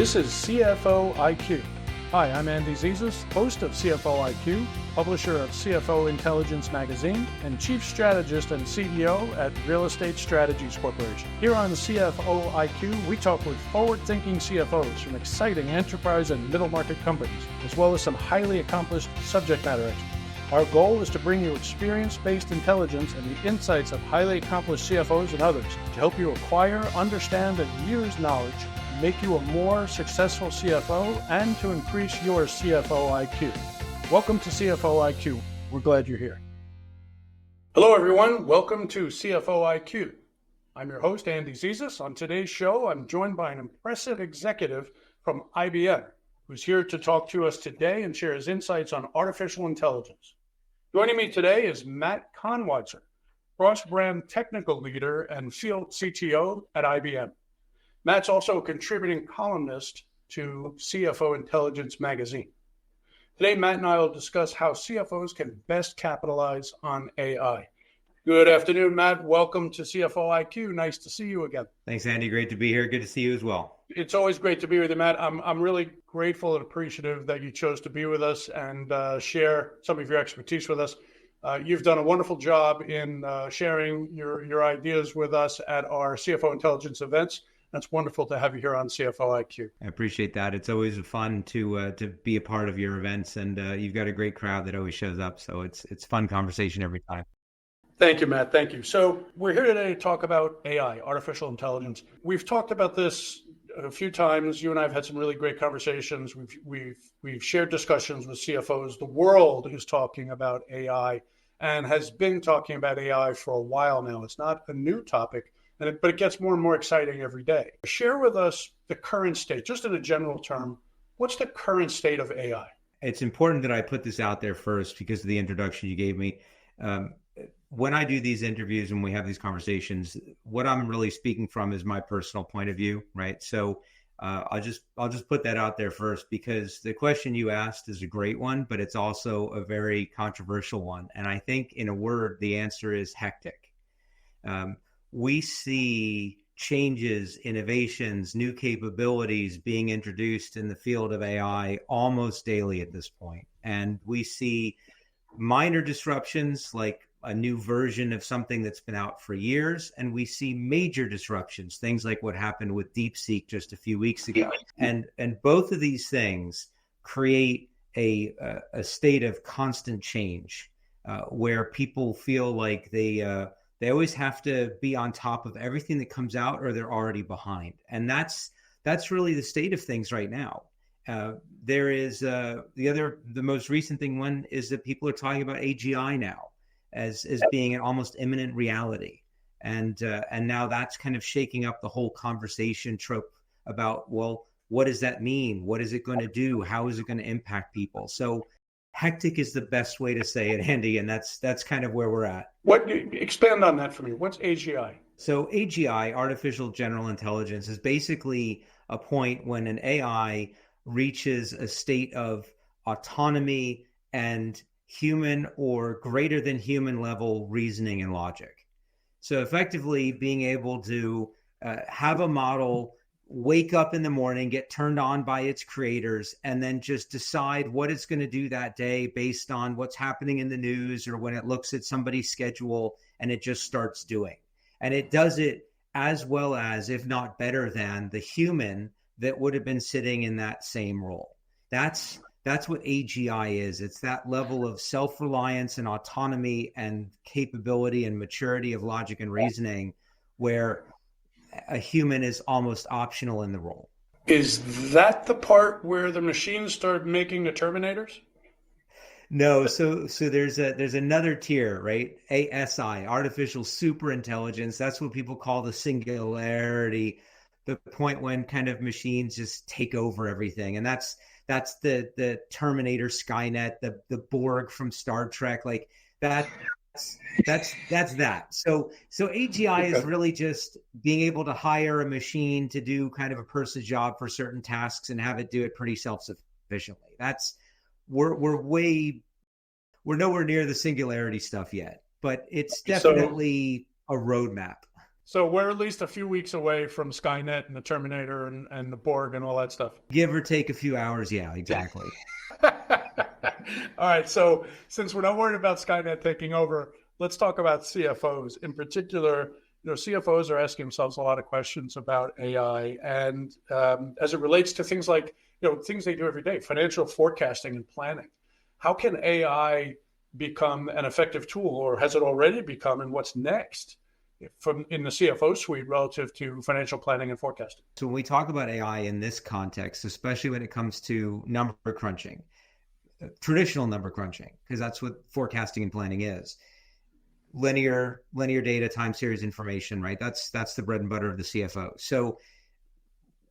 This is CFO IQ. Hi, I'm Andy Zizas, host of CFO IQ, publisher of CFO Intelligence Magazine, and chief strategist and CEO at Real Estate Strategies Corporation. Here on CFO IQ, we talk with forward-thinking CFOs from exciting enterprise and middle market companies, as well as some highly accomplished subject matter experts. Our goal is to bring you experience-based intelligence and the insights of highly accomplished CFOs and others to help you acquire, understand, and use knowledge, make you a more successful CFO, and to increase your CFO IQ. Welcome to CFO IQ. We're glad you're here. Hello, everyone. Welcome to CFO IQ. I'm your host, Andy Zizas. On today's show, I'm joined by an impressive executive from IBM, who's here to talk to us today and share his insights on artificial intelligence. Joining me today is Matt Konwiser, cross-brand technical leader and field CTO at IBM. Matt's also a contributing columnist to CFO Intelligence Magazine. Today, Matt and I will discuss how CFOs can best capitalize on AI. Good afternoon, Matt. Welcome to CFO IQ. Nice to see you again. Thanks, Andy. Great to be here. Good to see you as well. It's always great to be with you, Matt. I'm really grateful and appreciative that you chose to be with us and share some of your expertise with us. You've done a wonderful job in sharing your ideas with us at our CFO Intelligence events. That's wonderful to have you here on CFO IQ. I appreciate that. It's always fun to be a part of your events, and you've got a great crowd that always shows up. So it's fun conversation every time. Thank you, Matt. Thank you. So we're here today to talk about AI, artificial intelligence. We've talked about this a few times. You and I have had some really great conversations. We've shared discussions with CFOs. The world is talking about AI and has been talking about AI for a while now. It's not a new topic, but it gets more and more exciting every day. Share with us the current state, just in a general term. What's the current state of AI? It's important that I put this out there first because of the introduction you gave me. When I do these interviews and we have these conversations, what I'm really speaking from is my personal point of view, right? So I'll just put that out there first because the question you asked is a great one, but it's also a very controversial one. And I think in a word, the answer is hectic. We see changes, innovations, new capabilities being introduced in the field of AI almost daily at this point. And we see minor disruptions like a new version of something that's been out for years. And we see major disruptions, things like what happened with DeepSeek just a few weeks ago. And both of these things create a state of constant change where people feel like they always have to be on top of everything that comes out or they're already behind. And that's really the state of things right now. There is the most recent thing one is that people are talking about AGI now as being an almost imminent reality. And now that's kind of shaking up the whole conversation trope about, well, what does that mean? What is it going to do? How is it going to impact people? So hectic is the best way to say it, Andy, and that's kind of where we're at. Expand on that for me. What's AGI? So AGI, artificial general intelligence, is basically a point when an AI reaches a state of autonomy and human or greater than human level reasoning and logic. So effectively being able to have a model wake up in the morning, get turned on by its creators, and then just decide what it's going to do that day based on what's happening in the news or when it looks at somebody's schedule, and it just starts doing. And it does it as well as, if not better than, the human that would have been sitting in that same role. That's what AGI is. It's that level of self-reliance and autonomy and capability and maturity of logic and reasoning where a human is almost optional in the role. Is that the part where the machines start making the Terminators? No, so there's another tier, right? ASI, artificial superintelligence. That's what people call the singularity, the point when kind of machines just take over everything. And that's the Terminator, Skynet, the Borg from Star Trek, like that. That's that. So AGI is really just being able to hire a machine to do kind of a person's job for certain tasks and have it do it pretty self-sufficiently. We're nowhere near the singularity stuff yet, but it's definitely a roadmap. So we're at least a few weeks away from Skynet and the Terminator and the Borg and all that stuff. Give or take a few hours. Yeah, exactly. All right. So since we're not worried about Skynet taking over, let's talk about CFOs. In particular, CFOs are asking themselves a lot of questions about AI, and as it relates to things like things they do every day, financial forecasting and planning. How can AI become an effective tool, or has it already become? And what's next from in the CFO suite relative to financial planning and forecasting? So when we talk about AI in this context, especially when it comes to number crunching, traditional number crunching, because that's what forecasting and planning is. Linear data, time series information, right? That's the bread and butter of the CFO. So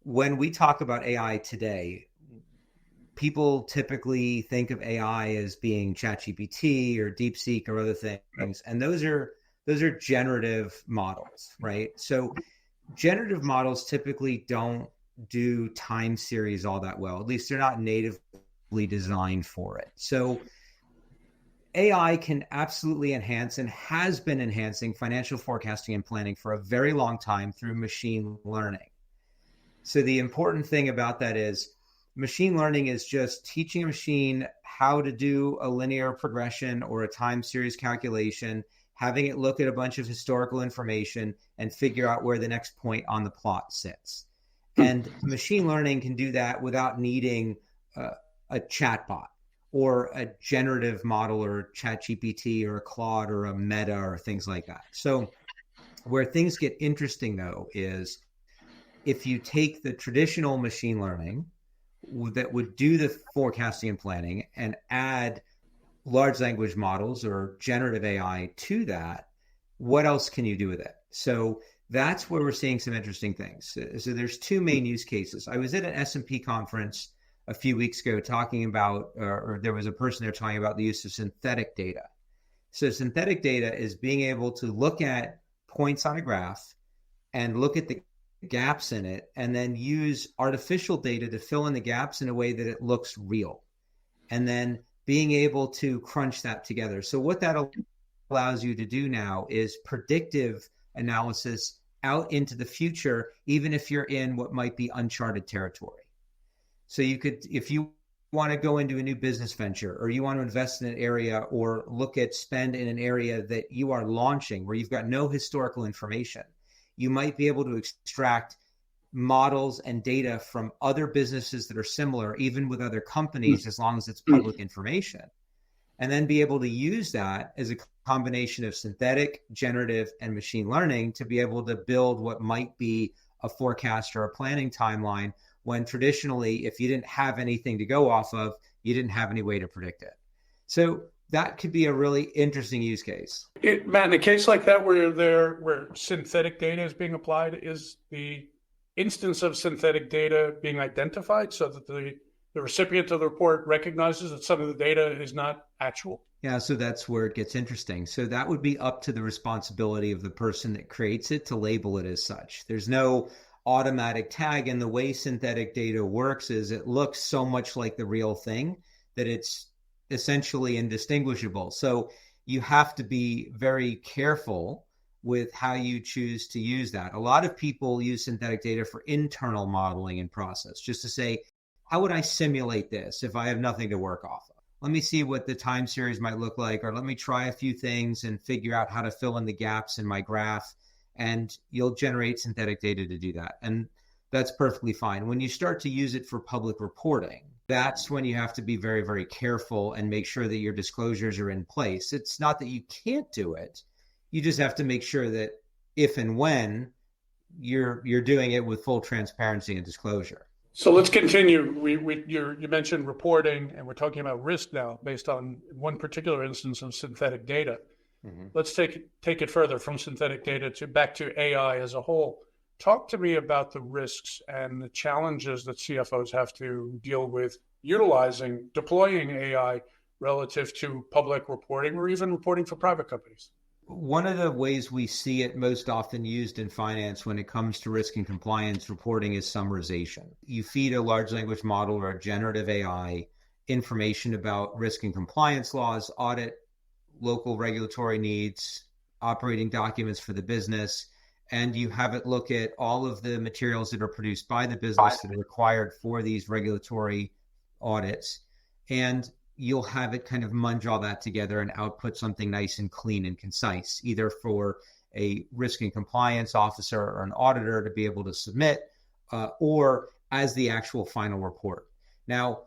when we talk about AI today, people typically think of AI as being ChatGPT or DeepSeek or other things, and those are generative models, right? So generative models typically don't do time series all that well. At least they're not natively designed for it. So AI can absolutely enhance and has been enhancing financial forecasting and planning for a very long time through machine learning. So the important thing about that is machine learning is just teaching a machine how to do a linear progression or a time series calculation, having it look at a bunch of historical information and figure out where the next point on the plot sits. And machine learning can do that without needing a chatbot or a generative model or ChatGPT or a Claude or a Meta or things like that. So where things get interesting, though, is if you take the traditional machine learning that would do the forecasting and planning and add large language models or generative AI to that, what else can you do with it? So that's where we're seeing some interesting things. So there's two main use cases. I was at an S&P conference a few weeks ago talking about, or there was a person there talking about the use of synthetic data. So synthetic data is being able to look at points on a graph and look at the gaps in it and then use artificial data to fill in the gaps in a way that it looks real. And then being able to crunch that together. So what that allows you to do now is predictive analysis out into the future, even if you're in what might be uncharted territory. So you could, if you want to go into a new business venture or you want to invest in an area or look at spend in an area that you are launching where you've got no historical information, you might be able to extract models and data from other businesses that are similar, even with other companies, as long as it's public information, and then be able to use that as a combination of synthetic, generative, and machine learning to be able to build what might be a forecast or a planning timeline when traditionally, if you didn't have anything to go off of, you didn't have any way to predict it. So that could be a really interesting use case. Matt, in a case like that where synthetic data is being applied, is the instance of synthetic data being identified so that the recipient of the report recognizes that some of the data is not actual? Yeah, so that's where it gets interesting. So that would be up to the responsibility of the person that creates it to label it as such. There's no automatic tag, and the way synthetic data works is it looks so much like the real thing that it's essentially indistinguishable. So you have to be very careful with how you choose to use that. A lot of people use synthetic data for internal modeling and process, just to say, how would I simulate this if I have nothing to work off of? Let me see what the time series might look like, or let me try a few things and figure out how to fill in the gaps in my graph. And you'll generate synthetic data to do that. And that's perfectly fine. When you start to use it for public reporting, that's when you have to be very, very careful and make sure that your disclosures are in place. It's not that you can't do it. You just have to make sure that if and when you're doing it with full transparency and disclosure. So let's continue. You mentioned reporting, and we're talking about risk now based on one particular instance of synthetic data. Mm-hmm. Let's take it further from synthetic data to back to AI as a whole. Talk to me about the risks and the challenges that CFOs have to deal with deploying AI relative to public reporting or even reporting for private companies. One of the ways we see it most often used in finance when it comes to risk and compliance reporting is summarization. You feed a large language model or a generative AI information about risk and compliance laws, audit, local regulatory needs, operating documents for the business, and you have it look at all of the materials that are produced by the business that are required for these regulatory audits. And you'll have it kind of munge all that together and output something nice and clean and concise, either for a risk and compliance officer or an auditor to be able to submit, or as the actual final report. Now,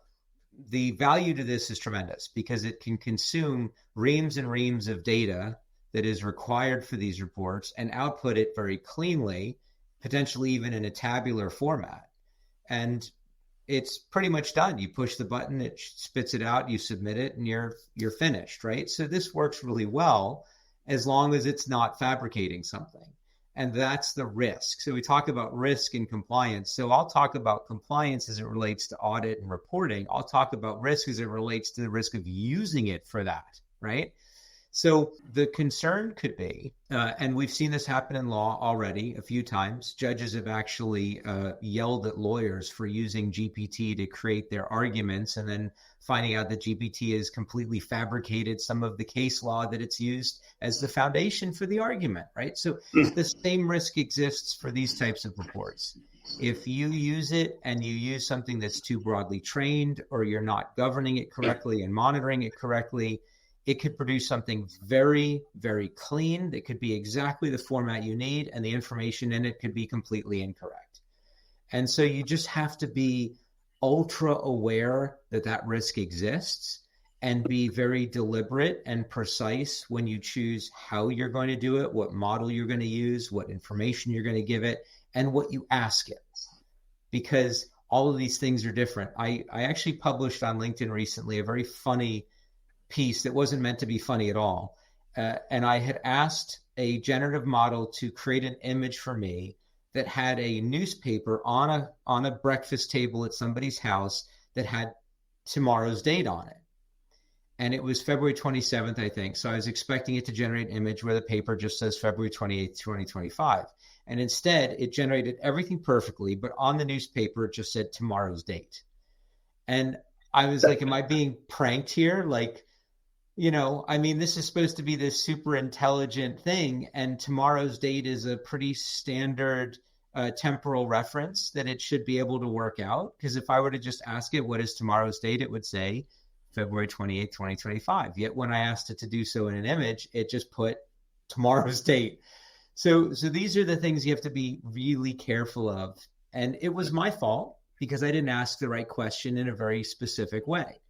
the value to this is tremendous because it can consume reams and reams of data that is required for these reports and output it very cleanly, potentially even in a tabular format. And it's pretty much done. You push the button, it spits it out, you submit it, and you're finished, right? So this works really well as long as it's not fabricating something. And that's the risk. So we talk about risk and compliance. So I'll talk about compliance as it relates to audit and reporting. I'll talk about risk as it relates to the risk of using it for that, right? So the concern could be, and we've seen this happen in law already a few times, judges have actually yelled at lawyers for using GPT to create their arguments and then finding out that GPT has completely fabricated some of the case law that it's used as the foundation for the argument, right? So the same risk exists for these types of reports. If you use it and you use something that's too broadly trained, or you're not governing it correctly and monitoring it correctly, it could produce something very, very clean that could be exactly the format you need, and the information in it could be completely incorrect. And so you just have to be ultra aware that that risk exists and be very deliberate and precise when you choose how you're going to do it, what model you're going to use, what information you're going to give it, and what you ask it. Because all of these things are different. I actually published on LinkedIn recently a very funny piece that wasn't meant to be funny at all. And I had asked a generative model to create an image for me that had a newspaper on a breakfast table at somebody's house that had tomorrow's date on it. And it was February 27th, I think. So I was expecting it to generate an image where the paper just says February 28th, 2025. And instead, it generated everything perfectly, but on the newspaper, it just said tomorrow's date. And I was like, am I being pranked here? Like, I mean, this is supposed to be this super intelligent thing, and tomorrow's date is a pretty standard temporal reference that it should be able to work out. Because if I were to just ask it, what is tomorrow's date? It would say February 28th, 2025. Yet when I asked it to do so in an image, it just put tomorrow's date. So these are the things you have to be really careful of. And it was my fault because I didn't ask the right question in a very specific way.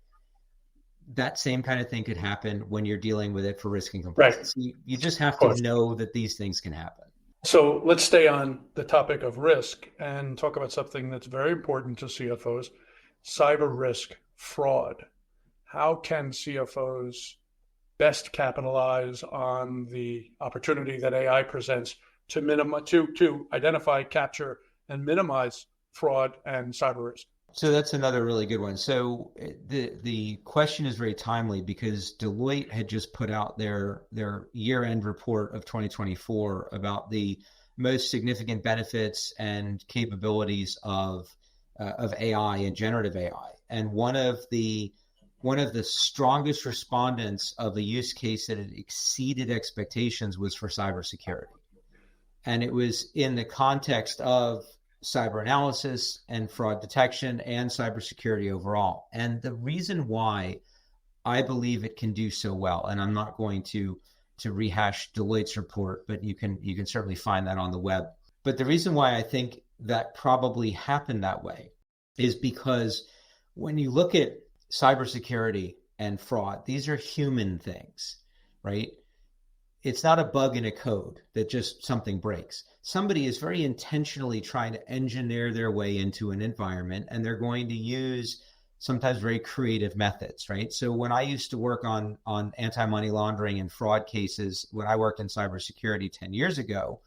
That same kind of thing could happen when you're dealing with it for risk and compliance. Right. You just have to know that these things can happen. So let's stay on the topic of risk and talk about something that's very important to CFOs, cyber risk, fraud. How can CFOs best capitalize on the opportunity that AI presents to identify, capture, and minimize fraud and cyber risk? So that's another really good one. So the question is very timely because Deloitte had just put out their year-end report of 2024 about the most significant benefits and capabilities of AI and generative AI. And one of the strongest respondents of a use case that had exceeded expectations was for cybersecurity. And it was in the context of cyber analysis and fraud detection and cybersecurity overall. And the reason why I believe it can do so well, and I'm not going to rehash Deloitte's report, but you can certainly find that on the web. But the reason why I think that probably happened that way is because when you look at cybersecurity and fraud, these are human things, right? It's not a bug in a code that just something breaks. Somebody is very intentionally trying to engineer their way into an environment, and they're going to use sometimes very creative methods, right? So when I used to work on anti-money laundering and fraud cases, when I worked in cybersecurity 10 years ago,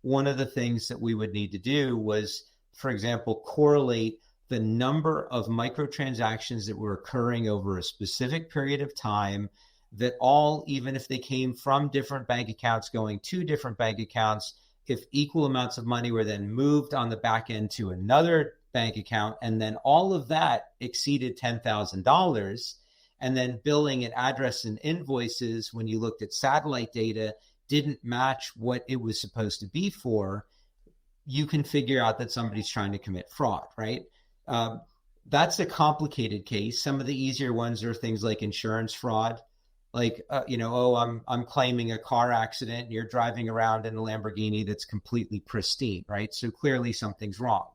one of the things that we would need to do was, for example, correlate the number of microtransactions that were occurring over a specific period of time that all, even if they came from different bank accounts going to different bank accounts, if equal amounts of money were then moved on the back end to another bank account, and then all of that exceeded $10,000, and then billing and address and invoices, when you looked at satellite data, didn't match what it was supposed to be for, you can figure out that somebody's trying to commit fraud, right? That's a complicated case. Some of the easier ones are things like insurance fraud, like I'm claiming a car accident and you're driving around in a Lamborghini that's completely pristine, right? So clearly something's wrong.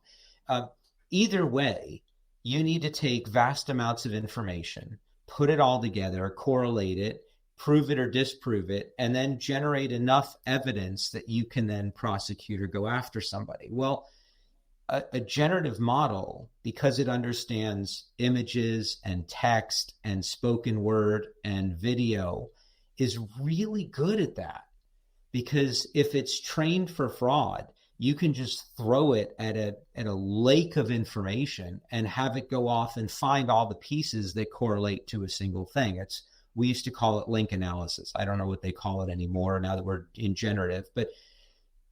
Either way, you need to take vast amounts of information, put it all together, correlate it, prove it or disprove it, and then generate enough evidence that you can then prosecute or go after somebody. Well, a generative model, because it understands images and text and spoken word and video, is really good at that. Because if it's trained for fraud, you can just throw it at a lake of information and have it go off and find all the pieces that correlate to a single thing. We used to call it link analysis. I don't know what they call it anymore now that we're in generative, but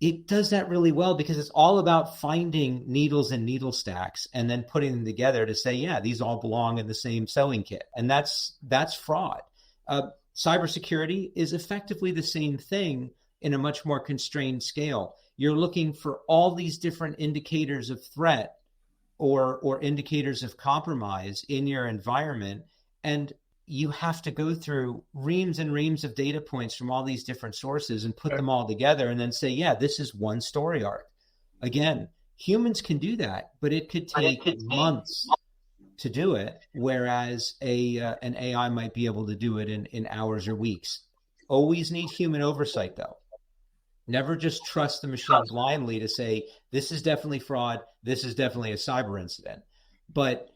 it does that really well because it's all about finding needles and needle stacks and then putting them together to say, yeah, these all belong in the same sewing kit. And that's fraud. Cybersecurity is effectively the same thing in a much more constrained scale. You're looking for all these different indicators of threat or indicators of compromise in your environment. And you have to go through reams and reams of data points from all these different sources and put them all together and then say, yeah, this is one story arc. Again, humans can do that, but it could take months to do it, whereas an AI might be able to do it in hours or weeks. Always need human oversight, though. Never just trust the machine blindly to say, this is definitely fraud, this is definitely a cyber incident. But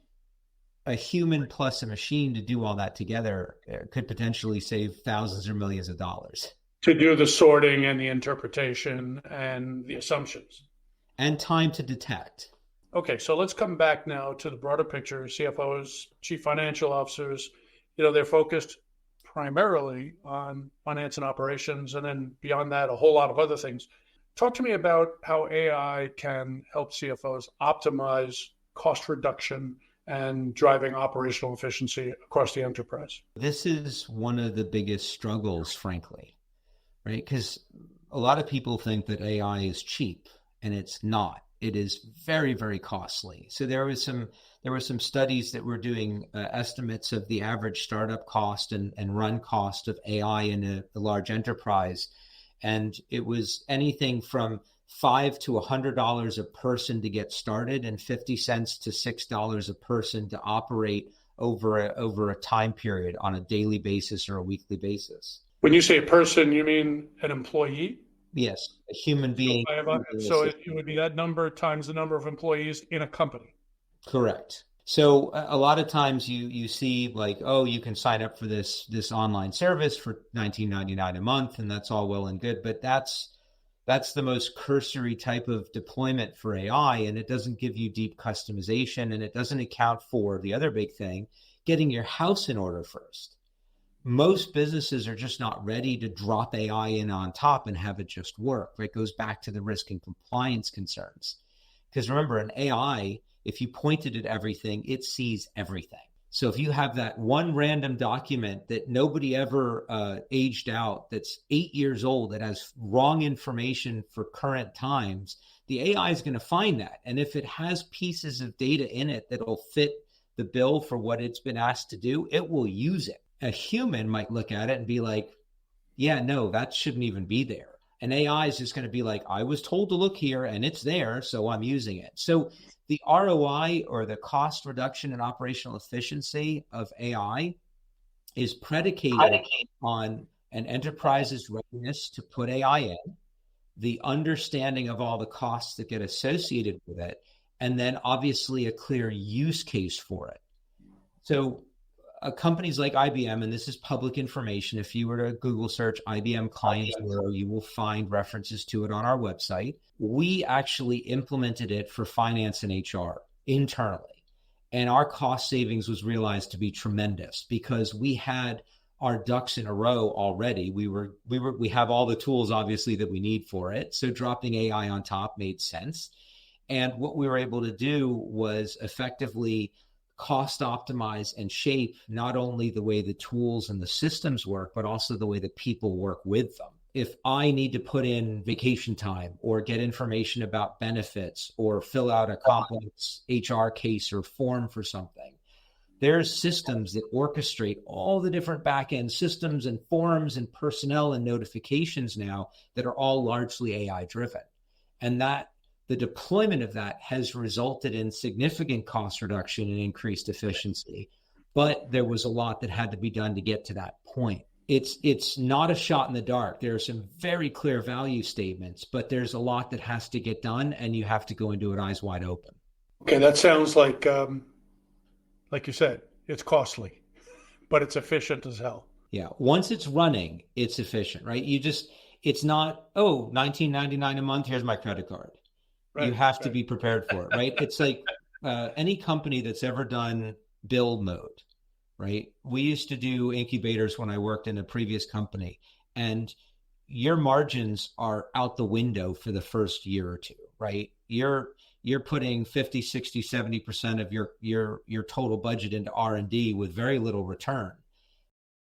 a human plus a machine to do all that together could potentially save thousands or millions of dollars. To do the sorting and the interpretation and the assumptions. And time to detect. Okay, so let's come back now to the broader picture. CFOs, chief financial officers, they're focused primarily on finance and operations, and then beyond that, a whole lot of other things. Talk to me about how AI can help CFOs optimize cost reduction and driving operational efficiency across the enterprise. This is one of the biggest struggles, frankly, right? Because a lot of people think that AI is cheap, and it's not. It is very, very costly. So there were some studies that were doing estimates of the average startup cost and run cost of AI in a large enterprise. And it was anything from $5 to $100 a person to get started, and 50 cents to $6 a person to operate over a time period on a daily basis or a weekly basis. When you say a person, you mean an employee? Yes, a human being. So it would be that number times the number of employees in a company. Correct. So a lot of times you see like, oh, you can sign up for this online service for $19.99 a month, and that's all well and good, but that's the most cursory type of deployment for AI, and it doesn't give you deep customization, and it doesn't account for the other big thing, getting your house in order first. Most businesses are just not ready to drop AI in on top and have it just work. It goes back to the risk and compliance concerns. Because remember, an AI, if you pointed at everything, it sees everything. So if you have that one random document that nobody ever aged out, that's 8 years old, that has wrong information for current times, the AI is going to find that. And if it has pieces of data in it that'll fit the bill for what it's been asked to do, it will use it. A human might look at it and be like, yeah, no, that shouldn't even be there. And AI is just going to be like, I was told to look here and it's there, so I'm using it. So the ROI, or the cost reduction and operational efficiency of AI, is predicated on an enterprise's readiness to put AI in, the understanding of all the costs that get associated with it, and then obviously a clear use case for it. So companies like IBM, and this is public information, if you were to Google search IBM Client Zero, you will find references to it on our website. We actually implemented it for finance and HR internally. And our cost savings was realized to be tremendous because we had our ducks in a row already. We have all the tools, obviously, that we need for it. So dropping AI on top made sense. And what we were able to do was effectively cost optimize and shape not only the way the tools and the systems work, but also the way that people work with them. if I need to put in vacation time or get information about benefits or fill out a complex HR case or form for something, there's systems that orchestrate all the different back-end systems and forms and personnel and notifications now that are all largely AI driven. And that the deployment of that has resulted in significant cost reduction and increased efficiency. But there was a lot that had to be done to get to that point. It's not a shot in the dark. There are some very clear value statements, but there's a lot that has to get done, and you have to go into it eyes wide open. Okay, that sounds like you said, it's costly, but it's efficient as hell. Yeah, once it's running, it's efficient, right? It's not, oh, $19.99 a month, here's my credit card. Right, you have to be prepared for it, right? It's like any company that's ever done build mode, right? We used to do incubators when I worked in a previous company, and your margins are out the window for the first year or two, right? You're putting 50, 60, 70% of your total budget into R&D with very little return,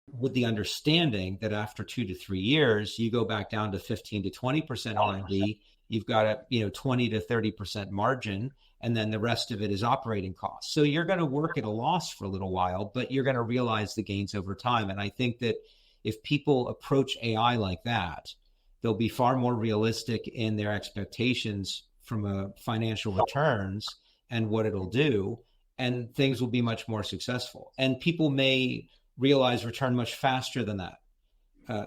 with the understanding that after 2 to 3 years, you go back down to 15 to 20% R&D, you've got a 20 to 30% margin, and then the rest of it is operating costs. So you're going to work at a loss for a little while, but you're going to realize the gains over time. And I think that if people approach AI like that, they'll be far more realistic in their expectations from a financial returns and what it'll do, and things will be much more successful. And people may realize return much faster than that.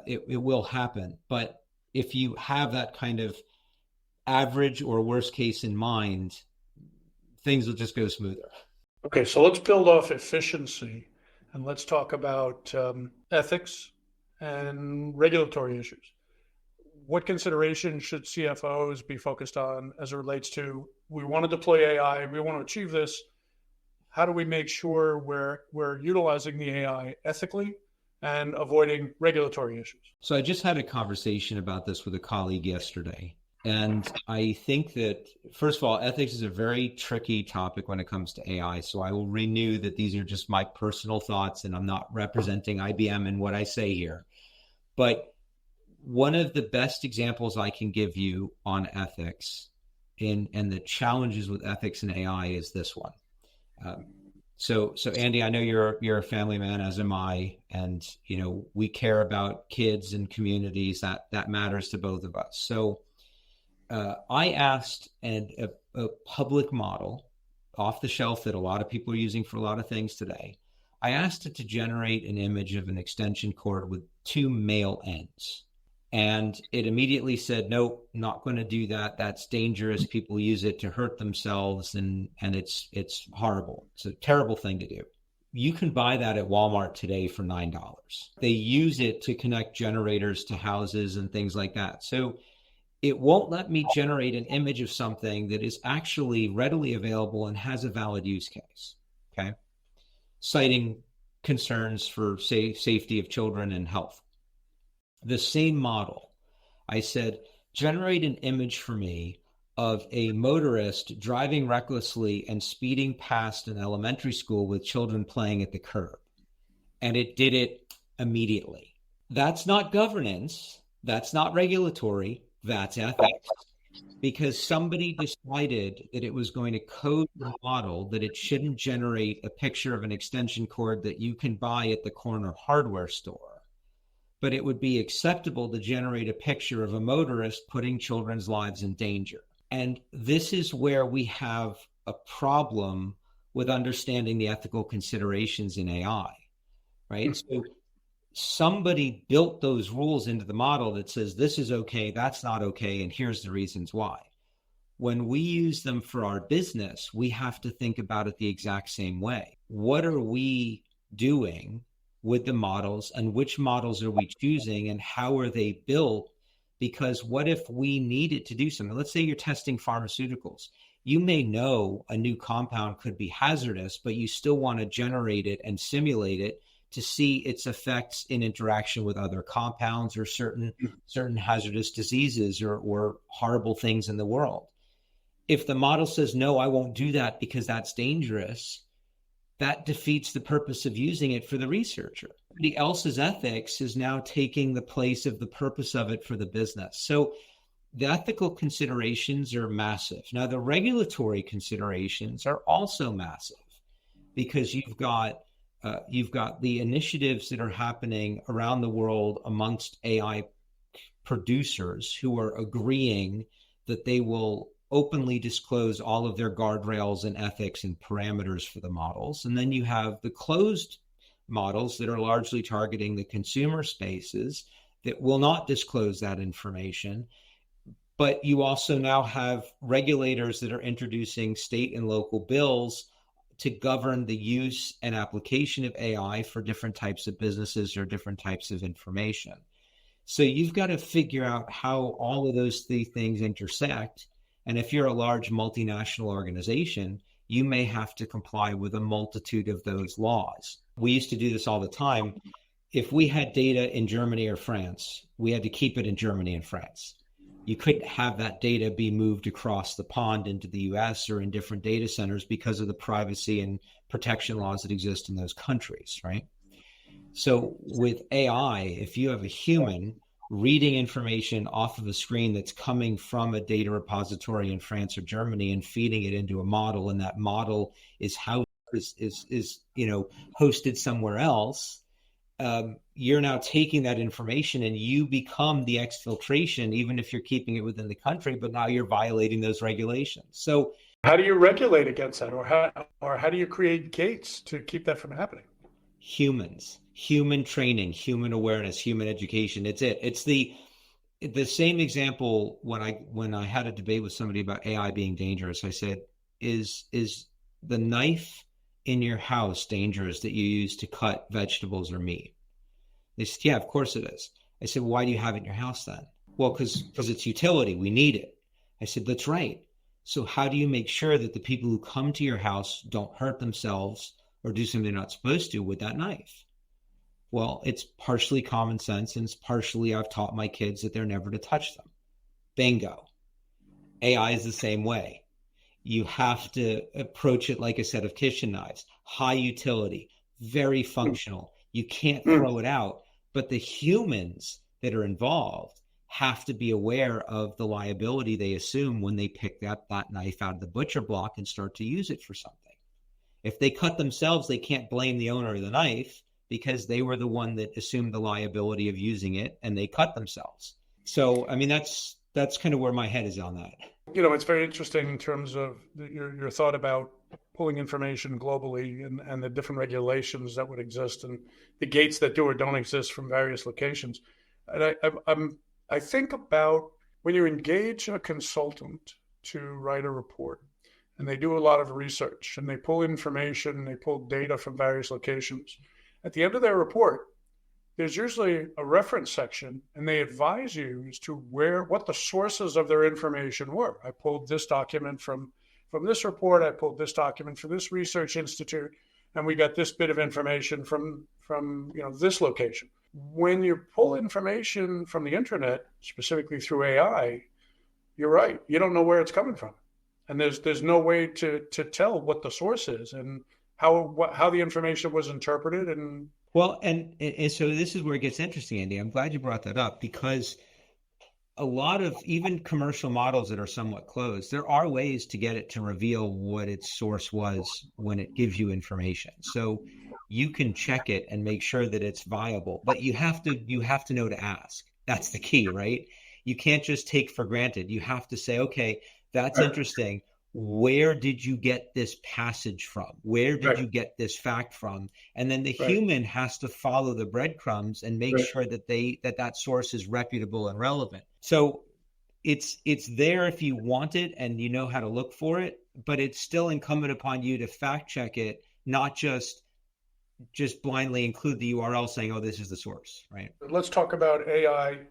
It will happen. But if you have that kind of average or worst case in mind, things will just go smoother. Okay, so let's build off efficiency and let's talk about ethics and regulatory issues. What considerations should CFOs be focused on as it relates to, we want to deploy AI, we want to achieve this. How do we make sure we're utilizing the AI ethically and avoiding regulatory issues? So I just had a conversation about this with a colleague yesterday. And I think that, first of all, ethics is a very tricky topic when it comes to AI. So I will renew that these are just my personal thoughts, and I'm not representing IBM in what I say here. But one of the best examples I can give you on ethics and the challenges with ethics and AI is this one. So Andy, I know you're a family man, as am I, and we care about kids and communities. That matters to both of us. So I asked a public model off the shelf that a lot of people are using for a lot of things today. I asked it to generate an image of an extension cord with 2 male ends. And it immediately said, nope, not going to do that. That's dangerous. People use it to hurt themselves, and it's horrible. It's a terrible thing to do. You can buy that at Walmart today for $9. They use it to connect generators to houses and things like that. So it won't let me generate an image of something that is actually readily available and has a valid use case, okay? Citing concerns for, say, safety of children and health. The same model, I said, generate an image for me of a motorist driving recklessly and speeding past an elementary school with children playing at the curb. And it did it immediately. That's not governance. That's not regulatory. That's ethics. Because somebody decided that it was going to code the model that it shouldn't generate a picture of an extension cord that you can buy at the corner hardware store, but it would be acceptable to generate a picture of a motorist putting children's lives in danger. And this is where we have a problem with understanding the ethical considerations in AI, right? So somebody built those rules into the model that says this is okay, that's not okay, and here's the reasons why. When we use them for our business, we have to think about it the exact same way. What are we doing with the models, and which models are we choosing, and how are they built? Because what if we needed to do something? Let's say you're testing pharmaceuticals. You may know a new compound could be hazardous, but you still want to generate it and simulate it to see its effects in interaction with other compounds or certain hazardous diseases or horrible things in the world. If the model says, no, I won't do that because that's dangerous, that defeats the purpose of using it for the researcher. somebody else's ethics is now taking the place of the purpose of it for the business. So the ethical considerations are massive. Now, the regulatory considerations are also massive because you've got the initiatives that are happening around the world amongst AI producers who are agreeing that they will openly disclose all of their guardrails and ethics and parameters for the models. And then you have the closed models that are largely targeting the consumer spaces that will not disclose that information. But you also now have regulators that are introducing state and local bills to govern the use and application of AI for different types of businesses or different types of information. So you've got to figure out how all of those three things intersect. And if you're a large multinational organization, you may have to comply with a multitude of those laws. We used to do this all the time. If we had data in Germany or France, we had to keep it in Germany and France. You couldn't have that data be moved across the pond into the US or in different data centers because of the privacy and protection laws that exist in those countries, right? So with AI, if you have a human reading information off of a screen that's coming from a data repository in France or Germany and feeding it into a model, and that model is hosted somewhere else, you're now taking that information and you become the exfiltration, even if you're keeping it within the country, but now you're violating those regulations. So how do you regulate against that, or how do you create gates to keep that from happening? Humans, human training, human awareness, human education. It's the same example when I had a debate with somebody about AI being dangerous. I said, is the knife in your house dangerous that you use to cut vegetables or meat? They said, yeah, of course it is. I said, why do you have it in your house then? Well, because it's utility. We need it. I said, that's right. So how do you make sure that the people who come to your house don't hurt themselves or do something they're not supposed to with that knife? Well, it's partially common sense, and it's partially I've taught my kids that they're never to touch them. Bingo. AI is the same way. You have to approach it like a set of kitchen knives, high utility, very functional. You can't throw it out, but the humans that are involved have to be aware of the liability they assume when they pick that knife out of the butcher block and start to use it for something. If they cut themselves, they can't blame the owner of the knife because they were the one that assumed the liability of using it and they cut themselves. So, I mean, that's kind of where my head is on that. You know, it's very interesting in terms of your thought about pulling information globally and the different regulations that would exist and the gates that do or don't exist from various locations. And I think about when you engage a consultant to write a report, and they do a lot of research and they pull information, they pull data from various locations. At the end of their report, there's usually a reference section, and they advise you as to what the sources of their information were. I pulled this document from this report. I pulled this document from this research institute, and we got this bit of information from this location. When you pull information from the internet, specifically through AI, you're right. You don't know where it's coming from, and there's no way to tell what the source is and how the information was interpreted. And well, and so this is where it gets interesting, Andy. I'm glad you brought that up because a lot of even commercial models that are somewhat closed, there are ways to get it to reveal what its source was when it gives you information. So you can check it and make sure that it's viable, but you have to know to ask. That's the key, right? You can't just take for granted. You have to say, okay, that's interesting. Where did you get this passage from? Where did you get this fact from? And then the human has to follow the breadcrumbs and make sure that that source is reputable and relevant. So it's there if you want it and you know how to look for it, but it's still incumbent upon you to fact check it, not just blindly include the URL saying, oh, this is the source, right? Let's talk about AI,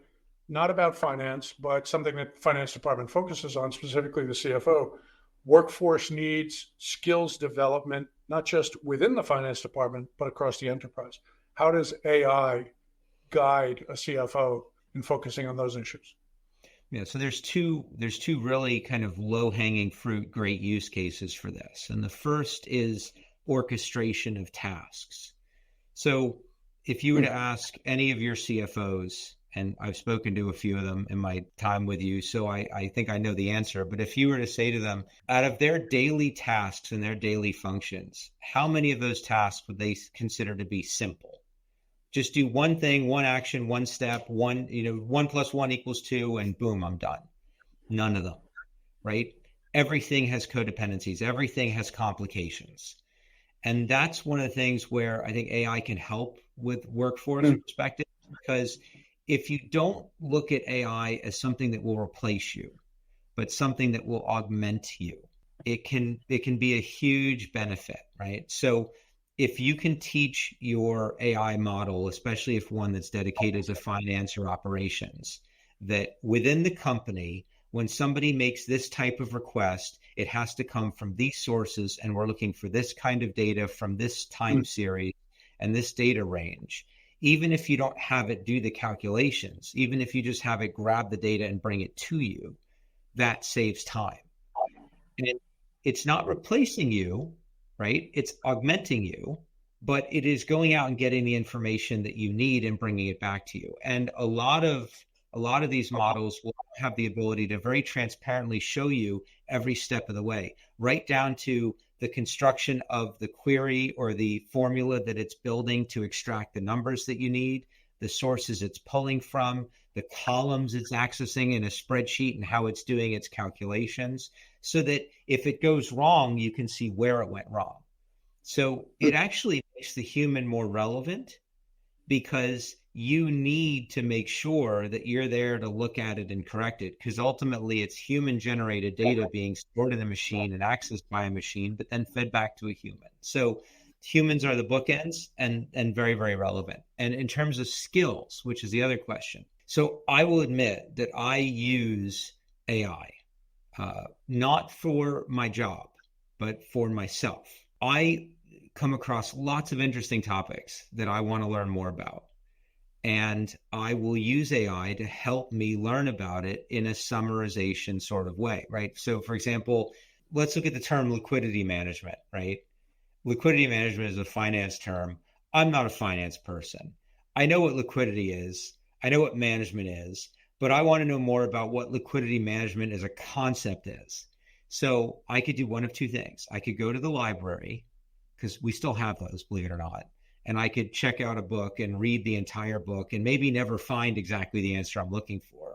not about finance, but something that the finance department focuses on, specifically the CFO. Workforce needs, skills development, not just within the finance department, but across the enterprise. How does AI guide a CFO in focusing on those issues? Yeah, so there's two really kind of low-hanging fruit, great use cases for this. And the first is orchestration of tasks. So if you were to ask any of your CFOs, and I've spoken to a few of them in my time with you, so I think I know the answer, but if you were to say to them, out of their daily tasks and their daily functions, how many of those tasks would they consider to be simple? Just do one thing, one action, one step, 1 + 1 = 2, and boom, I'm done. None of them, right? Everything has codependencies. Everything has complications. And that's one of the things where I think AI can help with workforce perspective, because if you don't look at AI as something that will replace you, but something that will augment you, it can be a huge benefit, right? So if you can teach your AI model, especially if one that's dedicated to finance or operations, that within the company, when somebody makes this type of request, it has to come from these sources, and we're looking for this kind of data from this time series and this data range. Even if you don't have it do the calculations, even if you just have it grab the data and bring it to you, that saves time. And it's not replacing you, right? It's augmenting you, but it is going out and getting the information that you need and bringing it back to you. And a lot of these models will have the ability to very transparently show you every step of the way, right down to the construction of the query or the formula that it's building to extract the numbers that you need, the sources it's pulling from, the columns it's accessing in a spreadsheet and how it's doing its calculations, so that if it goes wrong, you can see where it went wrong. So it actually makes the human more relevant, because you need to make sure that you're there to look at it and correct it, because ultimately it's human generated data being stored in a machine and accessed by a machine, but then fed back to a human. So humans are the bookends, and very, very relevant. And in terms of skills, which is the other question. So I will admit that I use AI, not for my job, but for myself. I come across lots of interesting topics that I want to learn more about. And I will use AI to help me learn about it in a summarization sort of way, right? So for example, let's look at the term liquidity management, right? Liquidity management is a finance term. I'm not a finance person. I know what liquidity is. I know what management is, but I want to know more about what liquidity management as a concept is. So I could do one of two things. I could go to the library, because we still have those, believe it or not. And I could check out a book and read the entire book and maybe never find exactly the answer I'm looking for.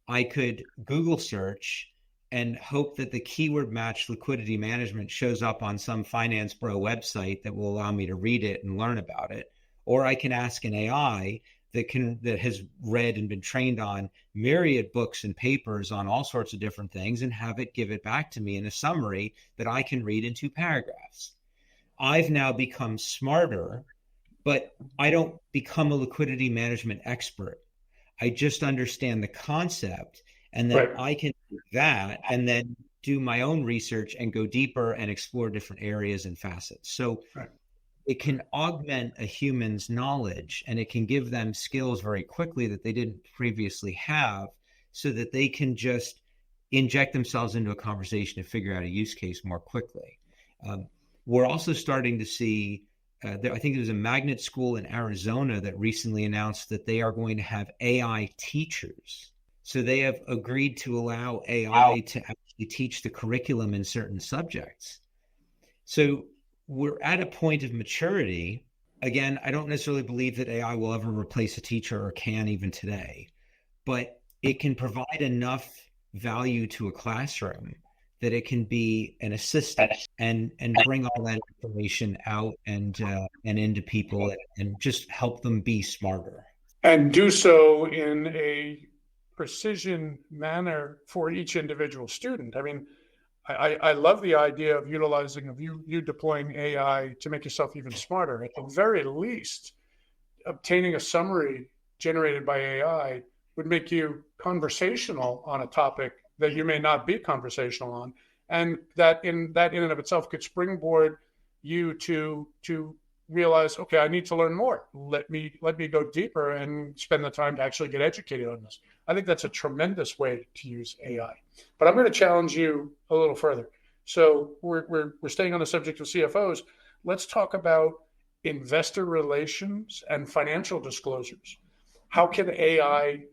I could Google search and hope that the keyword match liquidity management shows up on some finance bro website that will allow me to read it and learn about it. Or I can ask an AI that has read and been trained on myriad books and papers on all sorts of different things, and have it give it back to me in a summary that I can read in 2 paragraphs. I've now become smarter, but I don't become a liquidity management expert. I just understand the concept, and then I can do that and then do my own research and go deeper and explore different areas and facets. So it can augment a human's knowledge, and it can give them skills very quickly that they didn't previously have, so that they can just inject themselves into a conversation to figure out a use case more quickly. We're also starting to see, I think there's a magnet school in Arizona that recently announced that they are going to have AI teachers. So they have agreed to allow AI to actually teach the curriculum in certain subjects. So we're at a point of maturity. Again, I don't necessarily believe that AI will ever replace a teacher, or can even today, but it can provide enough value to a classroom that it can be an assistant and bring all that information out and into people and just help them be smarter. And do so in a precision manner for each individual student. I mean, I love the idea of you deploying AI to make yourself even smarter. At the very least, obtaining a summary generated by AI would make you conversational on a topic that you may not be conversational on, and that in and of itself could springboard you to realize, okay, I need to learn more. Let me go deeper and spend the time to actually get educated on this. I think that's a tremendous way to use AI. But I'm going to challenge you a little further. So we're staying on the subject of CFOs. Let's talk about investor relations and financial disclosures. How can AI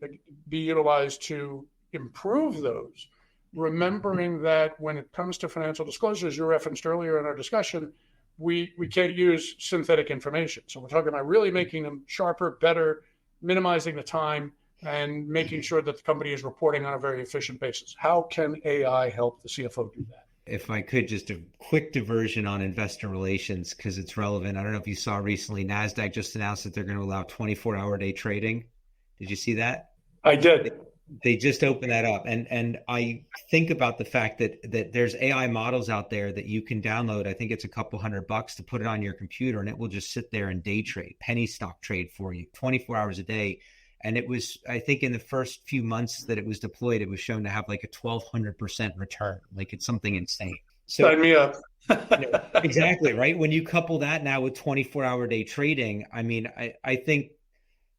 be utilized to improve those? Remembering that when it comes to financial disclosures, you referenced earlier in our discussion, we can't use synthetic information. So we're talking about really making them sharper, better, minimizing the time, and making sure that the company is reporting on a very efficient basis. How can AI help the CFO do that? If I could, just a quick diversion on investor relations, because it's relevant. I don't know if you saw recently, NASDAQ just announced that they're going to allow 24-hour day trading. Did you see that? I did. They just opened that up. And I think about the fact that there's AI models out there that you can download. I think it's a couple $100 to put it on your computer, and it will just sit there and day trade, penny stock trade for you 24 hours a day. And it was, I think in the first few months that it was deployed, it was shown to have like a 1,200% return. Like it's something insane. So, sign me up. Exactly, right? When you couple that now with 24-hour day trading, I mean, I think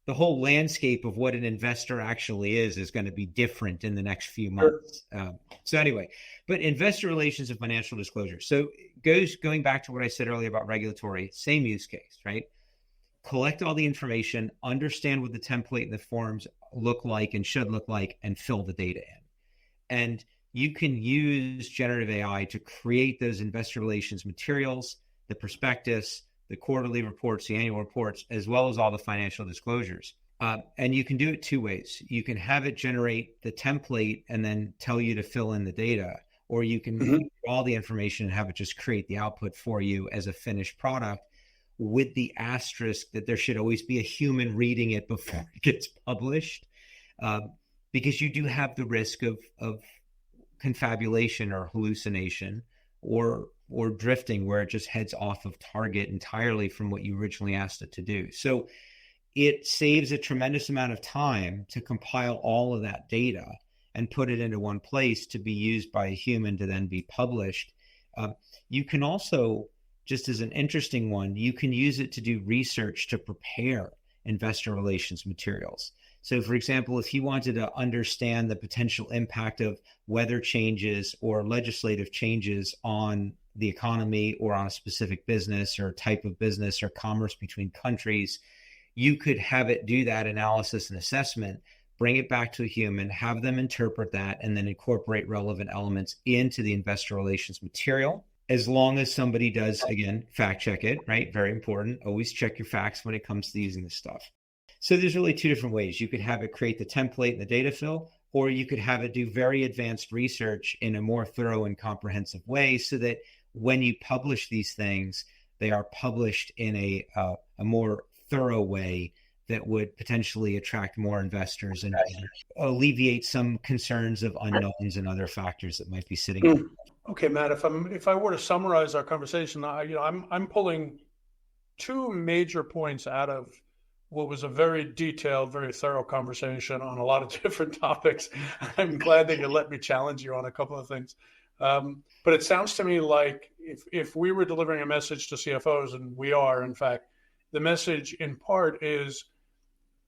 the whole landscape of what an investor actually is going to be different in the next few months. So anyway, but investor relations and financial disclosure. So going back to what I said earlier about regulatory, same use case, right? Collect all the information, understand what the template and the forms look like and should look like, and fill the data in. And you can use generative AI to create those investor relations materials, the prospectus, the quarterly reports, the annual reports, as well as all the financial disclosures. And you can do it two ways. You can have it generate the template and then tell you to fill in the data, or you can do all the information and have it just create the output for you as a finished product, with the asterisk that there should always be a human reading it before it gets published, because you do have the risk of confabulation or hallucination or drifting, where it just heads off of target entirely from what you originally asked it to do. So it saves a tremendous amount of time to compile all of that data and put it into one place to be used by a human to then be published. You can also, just as an interesting one, you can use it to do research to prepare investor relations materials. So for example, if you wanted to understand the potential impact of weather changes or legislative changes on the economy or on a specific business or type of business or commerce between countries, you could have it do that analysis and assessment, bring it back to a human, have them interpret that, and then incorporate relevant elements into the investor relations material. As long as somebody does, again, fact check it, right? Very important. Always check your facts when it comes to using this stuff. So there's really two different ways. You could have it create the template and the data fill, or you could have it do very advanced research in a more thorough and comprehensive way, so that when you publish these things, they are published in a more thorough way that would potentially attract more investors and alleviate some concerns of unknowns and other factors that might be sitting there. Okay, Matt, if I were to summarize our conversation, I'm pulling two major points out of what was a very detailed, very thorough conversation on a lot of different topics. I'm glad that you let me challenge you on a couple of things. But it sounds to me like if we were delivering a message to CFOs, and we are, in fact, the message in part is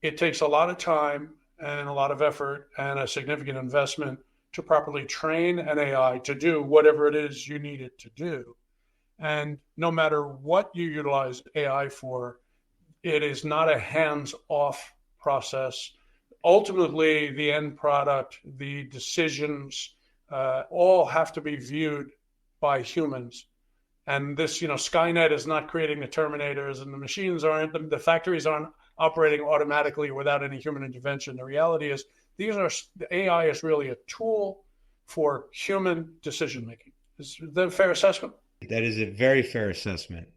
it takes a lot of time and a lot of effort and a significant investment to properly train an AI to do whatever it is you need it to do. And no matter what you utilize AI for, it is not a hands-off process. Ultimately, the end product, the decisions, all have to be viewed by humans. And this, Skynet is not creating the Terminators, and the machines aren't, the factories aren't operating automatically without any human intervention. The reality is the AI is really a tool for human decision-making. Is that a fair assessment? That is a very fair assessment.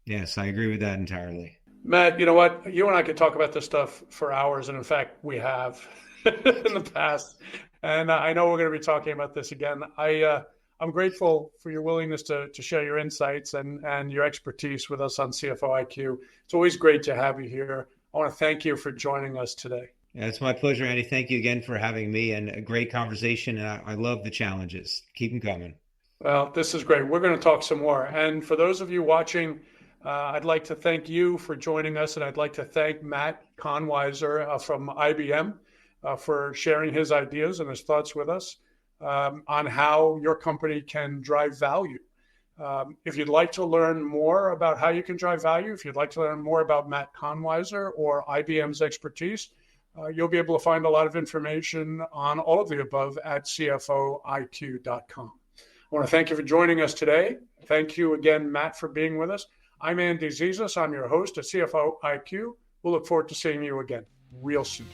Yes, I agree with that entirely. Matt, you know what? You and I could talk about this stuff for hours, and in fact, we have in the past. And I know we're going to be talking about this again. I'm grateful for your willingness to share your insights and your expertise with us on CFO IQ. It's always great to have you here. I want to thank you for joining us today. Yeah, it's my pleasure, Andy. Thank you again for having me, and a great conversation. And I love the challenges. Keep them coming. Well, this is great. We're going to talk some more. And for those of you watching, I'd like to thank you for joining us, and I'd like to thank Matt Konwiser from IBM for sharing his ideas and his thoughts with us on how your company can drive value If you'd like to learn more about how you can drive value, if you'd like to learn more about Matt Konwiser or IBM's expertise, you'll be able to find a lot of information on all of the above at CFOIQ.com. I want to thank you for joining us today. Thank you again, Matt, for being with us. I'm Andy Zizas. I'm your host at CFO IQ. We'll look forward to seeing you again real soon.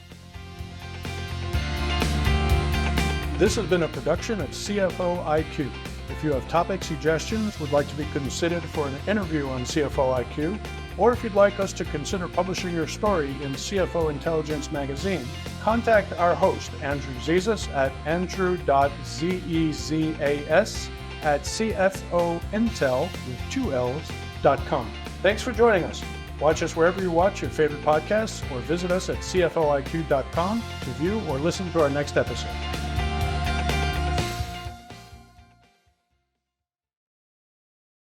This has been a production of CFO IQ. If you have topic suggestions, would like to be considered for an interview on CFO IQ, or if you'd like us to consider publishing your story in CFO Intelligence magazine, contact our host, Andrew Zizas, at andrew.zezas@cfointel.com. Thanks for joining us. Watch us wherever you watch your favorite podcasts, or visit us at cfoiq.com to view or listen to our next episode.